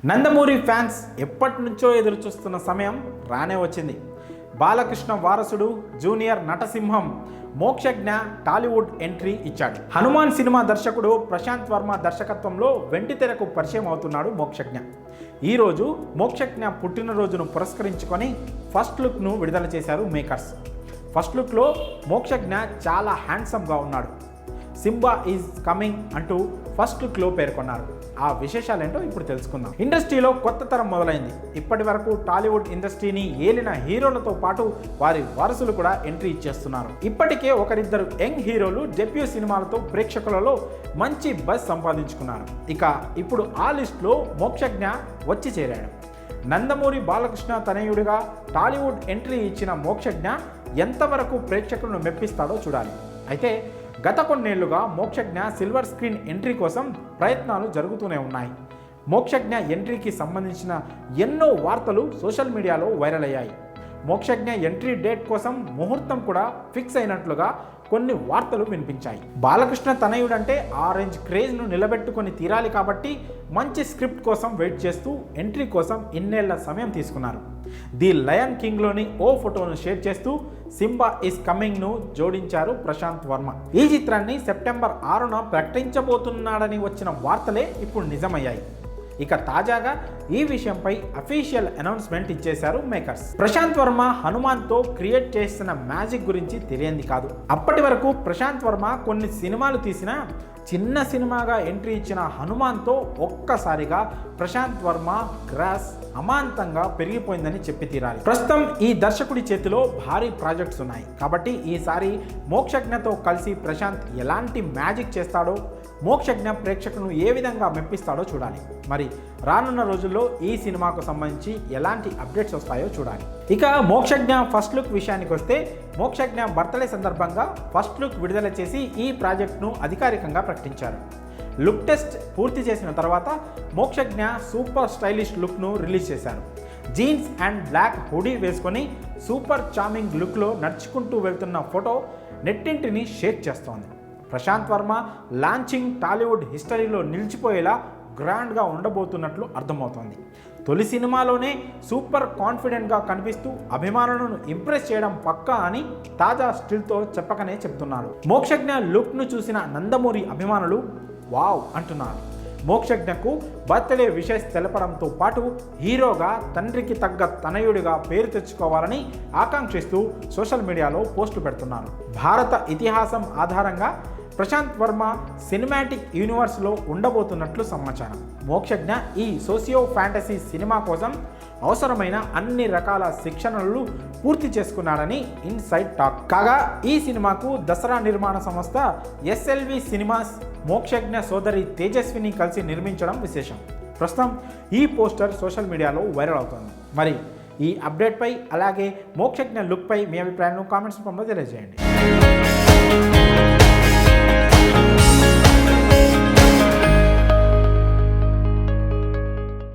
Nandamuri fans ఎప్పటి నుంచో ఎదురు చూస్తున్న సమయం రానే వచ్చింది. బాలకృష్ణ వారసుడు జూనియర్ నటసింహం మోక్షజ్ఞ టాలీవుడ్ ఎంట్రీ ఇచ్చాడు. హనుమాన్ సినిమా దర్శకుడు ప్రశాంత్ వర్మ దర్శకత్వంలో వెండితెరకు పరిచయం అవుతున్నాడు మోక్షజ్ఞ. ఈరోజు మోక్షజ్ఞ పుట్టినరోజును పురస్కరించుకొని ఫస్ట్ లుక్ను విడుదల చేశారు మేకర్స్. ఫస్ట్ లుక్లో మోక్షజ్ఞ చాలా హ్యాండ్సమ్గా ఉన్నాడు. సింబా ఈజ్ కమింగ్ అంటూ ఫస్ట్ లుక్లో పేర్కొన్నారు. ఆ విశేషాలేంటో ఇప్పుడు తెలుసుకుందాం. ఇండస్ట్రీలో కొత్త తరం మొదలైంది. ఇప్పటి వరకు టాలీవుడ్ ఇండస్ట్రీని ఏలిన హీరోలతో పాటు వారి వారసులు కూడా ఎంట్రీ ఇచ్చేస్తున్నారు. ఇప్పటికే ఒకరిద్దరు యంగ్ హీరోలు డెబ్యూ సినిమాలతో ప్రేక్షకులలో మంచి బజ్ సంపాదించుకున్నారు. ఇక ఇప్పుడు ఆ లిస్టులో మోక్షజ్ఞ వచ్చి చేరాడు. నందమూరి బాలకృష్ణ తనయుడిగా టాలీవుడ్ ఎంట్రీ ఇచ్చిన మోక్షజ్ఞ ఎంతవరకు ప్రేక్షకులను మెప్పిస్తాడో చూడాలి. అయితే గత కొన్నేళ్లుగా మోక్షజ్ఞ సిల్వర్ స్క్రీన్ ఎంట్రీ కోసం ప్రయత్నాలు జరుగుతూనే ఉన్నాయి. మోక్షజ్ఞ ఎంట్రీకి సంబంధించిన ఎన్నో వార్తలు సోషల్ మీడియాలో వైరల్ అయ్యాయి. మోక్షజ్ఞ ఎంట్రీ డేట్ కోసం ముహూర్తం కూడా ఫిక్స్ అయినట్లుగా కొన్ని వార్తలు వినిపించాయి. బాలకృష్ణ తనయుడంటే ఆరెంజ్ క్రేజ్ను నిలబెట్టుకొని తీరాలి కాబట్టి మంచి స్క్రిప్ట్ కోసం వెయిట్ చేస్తూ ఎంట్రీ కోసం ఇన్నేళ్ల సమయం తీసుకున్నారు. ది లయన్ కింగ్లోని ఓ ఫోటోను షేర్ చేస్తూ సింబా ఈస్ కమింగ్ను జోడించారు ప్రశాంత్ వర్మ. ఈ చిత్రాన్ని సెప్టెంబర్ 6న ప్రకటించబోతున్నాడని వచ్చిన వార్తలే ఇప్పుడు నిజమయ్యాయి. ఇక తాజాగా ఈ విషయంపై అఫీషియల్ అనౌన్స్మెంట్ ఇచ్చేశారు మేకర్స్. ప్రశాంత్ వర్మ హనుమాన్తో క్రియేట్ చేసిన మ్యాజిక్ గురించి తెలియంది కాదు. అప్పటి వరకు ప్రశాంత్ వర్మ కొన్ని సినిమాలు తీసినా చిన్న సినిమాగా ఎంట్రీ ఇచ్చిన హనుమాన్తో ఒక్కసారిగా ప్రశాంత్ వర్మ గ్రాస్ అమాంతంగా పెరిగిపోయిందని చెప్పి తీరాలి. ప్రస్తుతం ఈ దర్శకుడి చేతిలో భారీ ప్రాజెక్ట్స్ ఉన్నాయి కాబట్టి ఈసారి మోక్షజ్ఞతో కలిసి ప్రశాంత్ ఎలాంటి మ్యాజిక్ చేస్తాడో, మోక్షజ్ఞ ప్రేక్షకులను ఏ విధంగా మెప్పిస్తాడో చూడాలి. మరి రానున్న రోజుల్లో ఈ సినిమాకు సంబంధించి ఎలాంటి అప్డేట్స్ వస్తాయో చూడాలి. ఇక మోక్షజ్ఞ ఫస్ట్ లుక్ విషయానికి వస్తే మోక్షజ్ఞ బర్త్డే సందర్భంగా ఫస్ట్ లుక్ విడుదల చేసి ఈ ప్రాజెక్ట్ను అధికారికంగా ప్రకటించారు. లుక్ టెస్ట్ పూర్తి చేసిన తర్వాత మోక్షజ్ఞ సూపర్ స్టైలిష్ లుక్ను రిలీజ్ చేశారు. జీన్స్ అండ్ బ్లాక్ హుడీ వేసుకొని సూపర్ చార్మింగ్ లుక్లో నడుచుకుంటూ వెళ్తున్న ఫోటో నెట్టింటిని షేక్ చేస్తోంది. ప్రశాంత్ వర్మ లాంచింగ్ టాలీవుడ్ హిస్టరీలో నిలిచిపోయేలా గ్రాండ్గా ఉండబోతున్నట్లు అర్థమవుతోంది. తొలి సినిమాలోనే సూపర్ కాన్ఫిడెంట్గా కనిపిస్తూ అభిమానులను ఇంప్రెస్ చేయడం పక్కా అని తాజా స్టిల్తో చెప్పకనే చెప్తున్నారు. మోక్షజ్ఞ లుక్ను చూసిన నందమూరి అభిమానులు వావ్ అంటున్నారు. మోక్షజ్ఞకు బర్త్డే విషెస్ తెలపడంతో పాటు హీరోగా తండ్రికి తగ్గ తనయుడిగా పేరు తెచ్చుకోవాలని ఆకాంక్షిస్తూ సోషల్ మీడియాలో పోస్టులు పెడుతున్నారు. భారత ఇతిహాసం ఆధారంగా ప్రశాంత్ వర్మ సినిమాటిక్ యూనివర్స్లో ఉండబోతున్నట్లు సమాచారం. మోక్షజ్ఞ ఈ సోషియో ఫ్యాంటసీ సినిమా కోసం అవసరమైన అన్ని రకాల శిక్షణలు పూర్తి చేసుకున్నాడని ఇన్సైడ్ టాక్. కాగా ఈ సినిమాకు దసరా నిర్మాణ సంస్థ ఎస్ఎల్వి సినిమాస్ మోక్షజ్ఞ సోదరి తేజస్విని కలిసి నిర్మించడం విశేషం. ప్రస్తుతం ఈ పోస్టర్ సోషల్ మీడియాలో వైరల్ అవుతోంది. మరి ఈ అప్డేట్పై అలాగే మోక్షజ్ఞ లుక్పై మీ అభిప్రాయాలను కామెంట్స్ రూపంలో తెలియజేయండి.